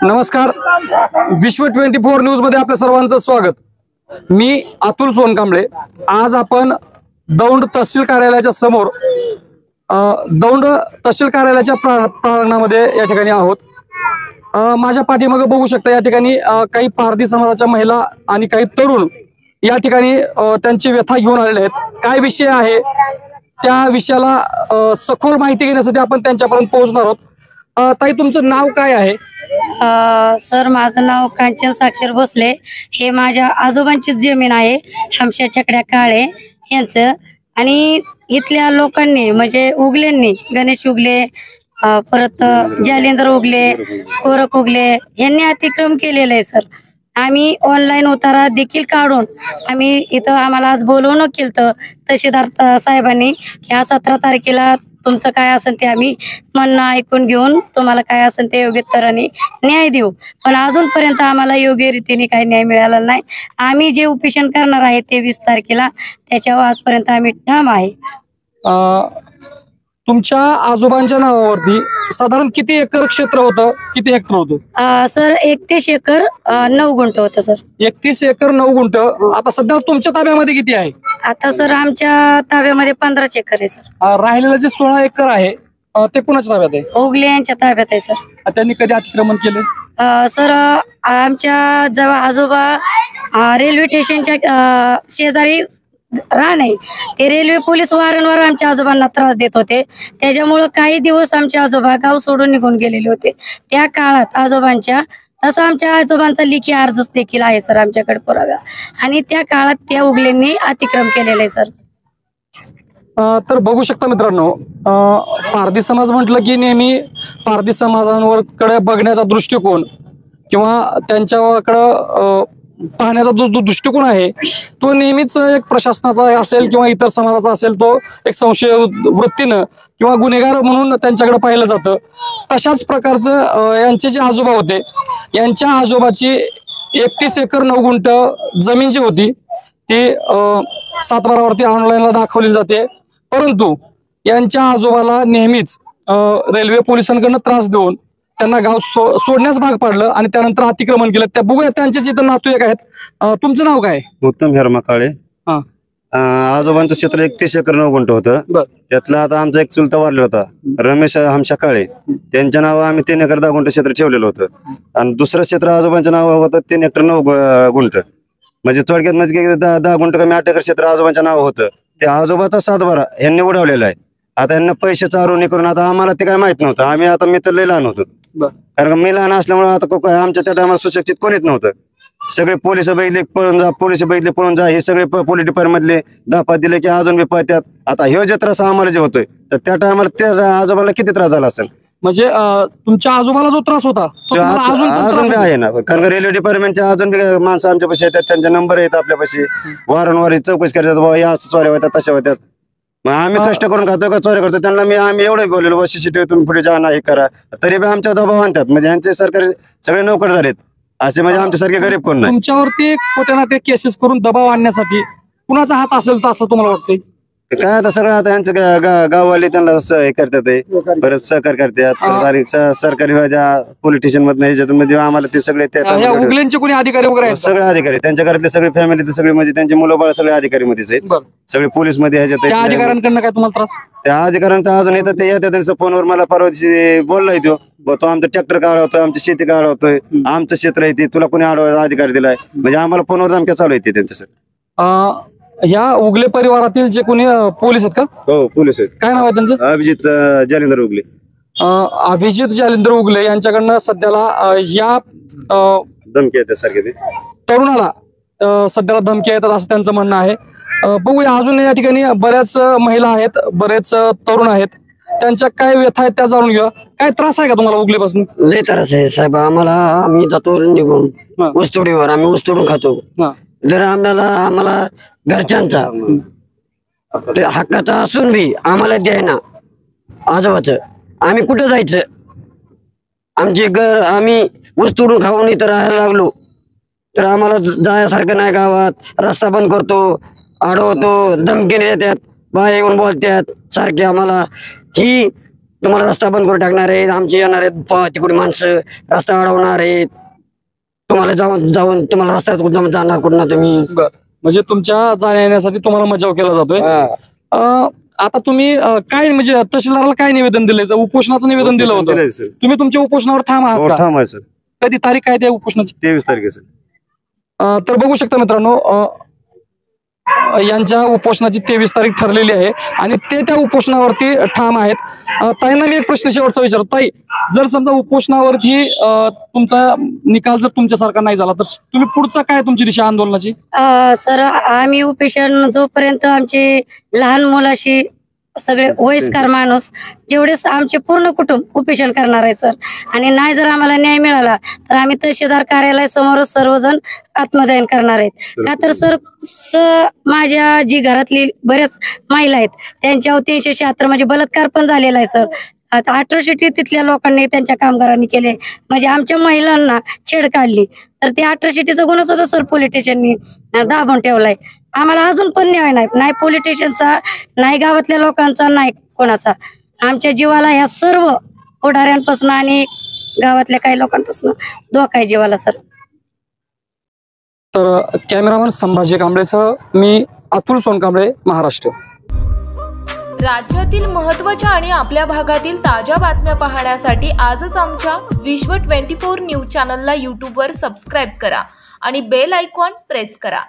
नमस्कार, विश्व 24 न्यूज मध्ये आपल्या सर्वांचं स्वागत। मी अतुल सोनकांबळे। आज आपण दौंड तहसील कार्यालयाच्या समोर दौंड तहसील कार्यालयाच्या प्रांगणामध्ये या ठिकाणी आहोत। माझ्या पाठीमागे बघू शकता या ठिकाणी काही पारधी समाजाच्या महिला आणि काही तरुण या ठिकाणी त्यांची व्यथा घेऊन आलेले आहेत। काय विषय आहे त्या विषयाला सखोल माहिती घेण्यासाठी आपण त्यांच्यापर्यंत पोहोचणार आहोत। ताई, तुमचं नाव काय आहे? सर, माझं नाव कांचन साक्षर भोसले। हे माझ्या आजोबांची जमीन आहे, हमशा चकड्या काळे यांचं। आणि इथल्या लोकांनी म्हणजे उगलेंनी, गणेश उगले, परत जालेंद्र उगले, कोरक उगले यांनी अतिक्रम केलेलं आहे। सर, आम्ही ऑनलाईन उतारा देखील काढून आम्ही इथं आम्हाला आज बोलवणं केलं तहसीलदार साहेबांनी की 17 तारखेला तुमचं काय असेल ते आम्ही म्हणणं ऐकून घेऊन तुम्हाला काय असेल ते योग्य तऱ्हेने न्याय देऊ। पण अजूनपर्यंत आम्हाला योग्य रीतीने काही न्याय मिळाला नाही। आम्ही जे उपोषण करणार आहे ते 20 तारखेला, त्याच्यावर आजपर्यंत आम्ही ठाम आहे। तुमच्या आजोबांच्या नावावरती साधारण किती एकर क्षेत्र होतं, किती हेक्टर होतं? सर, 31 एकर 9 गुंठ होतं। Sir, 31 acre 9 गुंठ। आता सध्या तुमच्या ताब्यामध्ये किती आहे? आता सर आमच्या ताब्यामध्ये 15 एकर आहे। सर, राहिलेलं जे 16 एकर आहे ते कुणाच्या ताब्यात आहे? ओगले यांच्या ताब्यात आहे। सर, त्यांनी कधी अतिक्रमण केले? सर, आमच्या जेव्हा आजोबा रेल्वे स्टेशनच्या शेजारी राहण आहे, ते रेल्वे पोलीस वारंवार आमच्या आजोबांना त्रास देत होते। त्याच्यामुळं काही दिवस आमचे आजोबा गाव सोडून निघून गेलेले होते। त्या काळात आजोबांच्या तसं आमच्या आजोबांचा लेखी अर्ज देखील आहे सर आमच्याकडे पुरावा, आणि त्या काळात त्या उगलेंनी अतिक्रम केलेलं आहे। सर, तर बघू शकता मित्रांनो, पारधी समाज म्हटलं की नेहमी पारधी समाजांकडे बघण्याचा दृष्टिकोन किंवा त्यांच्याकडं पाहण्याचा जो दृष्टिकोन आहे तो नेहमीच एक प्रशासनाचा असेल किंवा इतर समाजाचा असेल, तो एक संशय वृत्तीनं किंवा गुन्हेगार म्हणून त्यांच्याकडे पाहिलं जातं। तशाच प्रकारचं यांचे जे आजोबा होते, यांच्या आजोबाची 31 एकर 9 गुंठ जमीन जी होती ती 7/12 ऑनलाईनला दाखवली जाते। परंतु यांच्या आजोबाला नेहमीच रेल्वे पोलिसांकडून त्रास देऊन त्यांना गाव सोडण्यास भाग पाडलं आणि त्यानंतर अतिक्रमण केलं। त्या बघूया त्यांचेच इथं नातेवाईक आहेत। तुमचं नाव काय? उत्तम हेरमा काळे। आजोबांचं क्षेत्र 31 एकर 9 गुंठ होतं। त्यातलं आता आमचा एक चुलता वारला होता, रमेश हमशा काळे, त्यांच्या नावावर आम्ही 3 एकर 10 गुंठ क्षेत्र ठेवलेलं होतं। आणि दुसरं क्षेत्र आजोबांच्या नावावर होतं 3 एकर 9 गुंठ। म्हणजे थोडक्यात म्हणजे 10 गुंठ कमी 8 एकर क्षेत्र आजोबांच्या नावावर होतं। ते आजोबाचा 7/12 यांनी उडवलेला आहे। आता यांना पैसे चारून करून आता आम्हाला ते काय माहित नव्हतं। आम्ही आता मी तर लय लहान होतो, कारण मी लहान असल्यामुळे आता आमच्या त्या टायमाला सुशिक्षित कोणीच नव्हतं। सगळे पोलिस बघितले पळून जा, पोलिस बघितले पळून जा, हे सगळे पोलीस डिपार्टमेंट मधले दापा दिले की अजून बी पळतात। आता हे जे त्रास आम्हाला जे होतोय, तर त्या टायमाला त्या आजोबाला किती त्रास झाला असेल? म्हणजे तुमच्या आजोबाला जो त्रास होता तो अजून बी आहे ना, कारण रेल्वे डिपार्टमेंटच्या अजून बी माणसं आमच्यापाशी येतात, त्यांचे नंबर आहेत आपल्यापाशी, वारंवार चौकशी करतात, बाबा या चोऱ्या होत्यात तशा होत्यात। मग आम्ही कष्ट करून खातो का चोऱ्या करतो? त्यांना आम्ही एवढं बोललेलो, CCTV तुम्ही पुढे जा ना, हे करा, तरी बी आमच्या दबाव आणतात। म्हणजे यांचे सरकारी सगळे नोकर झालेत असे, म्हणजे आमच्यासारखे गरीब कोण नाही। तुमच्यावरती खोट्या नाट्या केसेस करून दबाव आणण्यासाठी कुणाचा हात असेल तर असं तुम्हाला वाटतंय? काय आता सगळं आता यांचं गाववाले त्यांना हे करतात, परत सहकार करतात, आणि सरकारी पोलीस स्टेशन मधून आम्हाला ते सगळे उगलेंचे कोणी अधिकारी वगैरे आहेत? सगळे अधिकारी, त्यांच्या घरातले सगळे फॅमिली सगळे, म्हणजे त्यांचे मुलं बाळ सगळे अधिकारी मध्येच आहेत, सगळे पोलीस मध्ये ह्याच्यात। त्या अधिकाऱ्यांकडनं काय तुम्हाला त्रास? त्या अधिकाऱ्यांचा अजून येतात, ते येतात, त्यांच्या फोनवर मला परवा दिवशी बोललाय तो आमचा ट्रॅक्टर काढवतोय, आमची शेती काढवतोय, आमचं क्षेत्र आहे ते तुला कोणी अधिकारी दिलाय, म्हणजे आम्हाला फोनवर धमक्या चालू येते त्यांच्यासाठी। ह्या उगले परिवारातील जे कोणी पोलीस आहेत का? हो, पोलीस आहेत। काय नाव आहे त्यांचं? अभिजित जालेंद्र उगले। अभिजित जालेंद्र उगले यांच्याकडनं सध्याला या धमकी येतात सारखे, तरुणाला सध्याला धमकी येतात असं त्यांचं म्हणणं आहे। बघूया, अजून या ठिकाणी बऱ्याच महिला आहेत, बरेच तरुण आहेत, त्यांच्या काय व्यथा आहेत त्या जाणून घेऊया। काय त्रास आहे का तुम्हाला उगलेपासून? लय त्रास आहे साहेब आम्हाला। आम्ही जातो निघून ऊसतोडीवर, आम्ही ऊसतोडून खातो। जर आम्हाला घरच्यांचा हक्काचा असून बी आम्हाला द्यायना आजोबाचं, आम्ही कुठं जायचं? आमचे घर आम्ही ऊस तोडून खाऊन इथं राहायला लागलो, तर आम्हाला जायसारखं नाही। गावात रस्ता बंद करतो, अडवतो, धमकीने देतात, बाया येऊन बोलतात सारखे आम्हाला। ही तुम्हाला रस्ता बंद करून टाकणार आहेत, आमचे येणार आहेत तिकडे माणसं, रस्ता अडवणार आहेत, तुम्हाला जाऊन जाऊन तुम्हाला रस्त्यात कुठं जाणार कुठं तुम्ही. म्हणजे तुमच्या जाण्या येण्यासाठी तुम्हाला मजाव केला जातोय. आता तुम्ही काय म्हणजे तहसीलदाराला काय निवेदन दिलंय? उपोषणाचं निवेदन दिलं होतं. दिलंय सर. तुम्ही तुमच्या उपोषणावर ठाम आहात का? ठाम आहे सर. कधी तारीख काय त्या उपोषणाची? 23 तारखे सर. तर बघू शकता मित्रांनो, यांच्या उपोषणाची 23 तारीख ठरलेली आहे आणि ते त्या उपोषणावरती ठाम आहेत. ताईंना मी एक प्रश्न शेवटचा विचारतो. ताई, जर समजा उपोषणावरती तुमचा निकाल जर तुमच्यासारखा नाही झाला तर तुम्ही पुढचा काय तुमची दिशा आंदोलनाची? सर आम्ही उपेशन जोपर्यंत आमचे लहान मुलाशी सगळे वयस्कर माणूस जेवढे आमचे पूर्ण कुटुंब उपेशन करणार आहे सर. आणि नाही जर आम्हाला न्याय मिळाला तर आम्ही तहसीलदार कार्यालयासमोर सर्वजण आत्मदहन करणार आहेत. का तर सर माझ्या जी घरातली बऱ्याच महिला आहेत त्यांच्यावर 376 म्हणजे बलात्कार पण झालेला आहे सर. आता अॅट्रॉसिटी तिथल्या लोकांनी त्यांच्या कामगारांनी केले, म्हणजे आमच्या महिलांना छेड काढली, तर ते अॅट्रॉसिटीचा गुन्हा सुद्धा सर पोलीस स्टेशननी दाबून ठेवलाय. आम्हाला अजून पण न्याय नाही पोलीस स्टेशनचा, नाही गावातल्या लोकांचा, नाही कोणाचा. आमच्या जीवाला ह्या सर्व पुढाऱ्यांपासून आणि गावातल्या काही लोकांपासून धोका आहे जीवाला सर. तर कॅमेरामन संभाजी कांबळेसह मी अतुल सोनकांबळे, महाराष्ट्र. राज्यातील महत्त्वाच्या आणि आपल्या भागातील ताज्या बातम्या पाहण्यासाठी आजच आमच्या विश्व 24 न्यूज चॅनलला यूट्यूबवर सबस्क्राईब करा आणि बेल आयकॉन प्रेस करा.